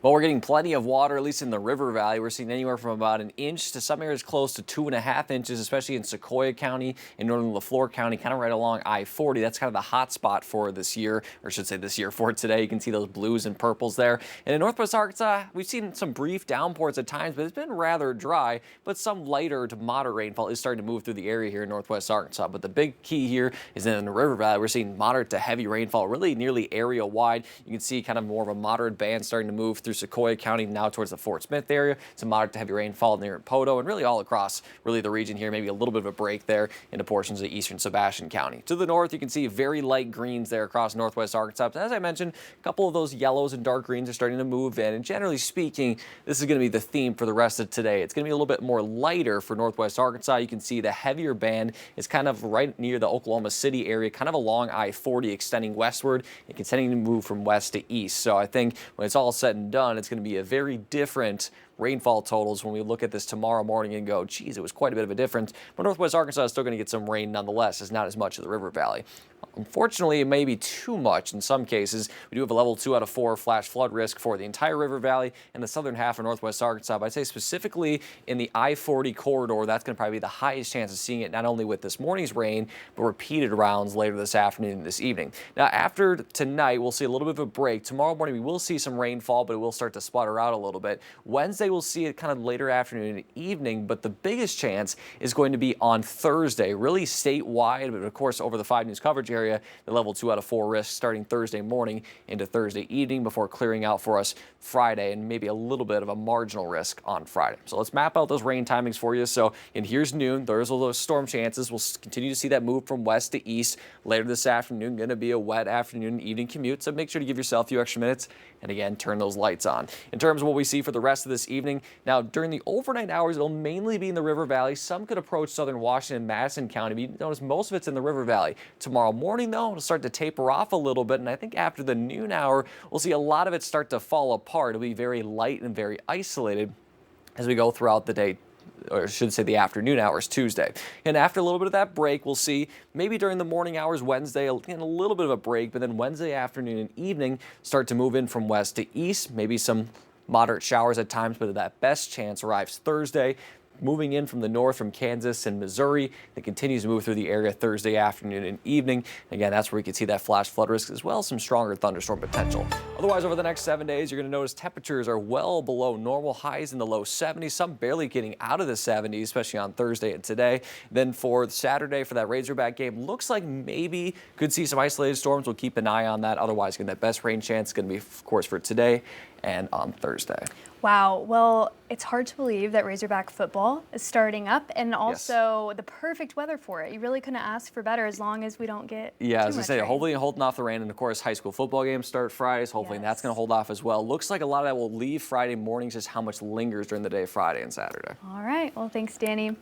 Well, we're getting plenty of water, at least in the river valley. We're seeing anywhere from about an inch to some areas close to 2.5 inches, especially in Sequoia County and northern LaFleur County, kind of right along I-40. That's kind of the hot spot for this year, or I should say this year for today. You can see those blues and purples there. And in northwest Arkansas, we've seen some brief downpours at times, but it's been rather dry. But some lighter to moderate rainfall is starting to move through the area here in northwest Arkansas. But the big key here is in the river valley. We're seeing moderate to heavy rainfall, really nearly area wide. You can see kind of more of a moderate band starting to move through Sequoia County now towards the Fort Smith area. Some moderate to heavy rainfall near Poto and really all across really the region here. Maybe a little bit of a break there into portions of eastern Sebastian County. To the north, you can see very light greens there across northwest Arkansas. But as I mentioned, a couple of those yellows and dark greens are starting to move in. And generally speaking, this is going to be the theme for the rest of today. It's going to be a little bit more lighter for northwest Arkansas. You can see the heavier band is kind of right near the Oklahoma City area, kind of along I-40 extending westward and continuing to move from west to east. So I think when it's all said and done, it's going to be a very different rainfall totals when we look at this tomorrow morning and go, geez, it was quite a bit of a difference. But northwest Arkansas is still going to get some rain nonetheless. It's not as much of the river valley. Unfortunately, it may be too much in some cases. We do have a level 2 out of 4 flash flood risk for the entire river valley and the southern half of northwest Arkansas. But I'd say specifically in the I-40 corridor, that's going to probably be the highest chance of seeing it, not only with this morning's rain, but repeated rounds later this afternoon and this evening. Now, after tonight, we'll see a little bit of a break. Tomorrow morning, we will see some rainfall, but it will start to sputter out a little bit. Wednesday, we'll see it kind of later afternoon and evening, but the biggest chance is going to be on Thursday, really statewide, but of course over the 5 News coverage area, the level 2 out of 4 risk starting Thursday morning into Thursday evening before clearing out for us Friday and maybe a little bit of a marginal risk on Friday. So let's map out those rain timings for you. So and here's noon. There's all those storm chances. We'll continue to see that move from west to east later this afternoon. Going to be a wet afternoon and evening commute. So make sure to give yourself a few extra minutes and again, turn those lights on. In terms of what we see for the rest of this evening, now during the overnight hours, it'll mainly be in the river valley. Some could approach southern Washington and Madison County, but you notice most of it's in the river valley. Tomorrow morning, though, it'll start to taper off a little bit, and I think after the noon hour, we'll see a lot of it start to fall apart. It'll be very light and very isolated as we go throughout the day, or I should say the afternoon hours Tuesday. And after a little bit of that break, we'll see maybe during the morning hours Wednesday, again, a little bit of a break, but then Wednesday afternoon and evening start to move in from west to east, maybe some moderate showers at times, but that best chance arrives Thursday. Moving in from the north from Kansas and Missouri that continues to move through the area Thursday afternoon and evening. Again, that's where we can see that flash flood risk as well as some stronger thunderstorm potential. Otherwise, over the next 7 days, you're going to notice temperatures are well below normal, highs in the low 70s, some barely getting out of the 70s, especially on Thursday and today. Then for Saturday, for that Razorback game, looks like maybe could see some isolated storms. We'll keep an eye on that. Otherwise, again, that best rain chance is going to be, of course, for today and on Thursday. Wow. Well, it's hard to believe that Razorback football is starting up and also the perfect weather for it. You really couldn't ask for better as long as we don't get Yeah, too as I much say, rain. hopefully holding off the rain. And of course, high school football games start Fridays. Hopefully that's going to hold off as well. Looks like a lot of that will leave Friday mornings, just how much lingers during the day Friday and Saturday. All right. Well, thanks, Danny.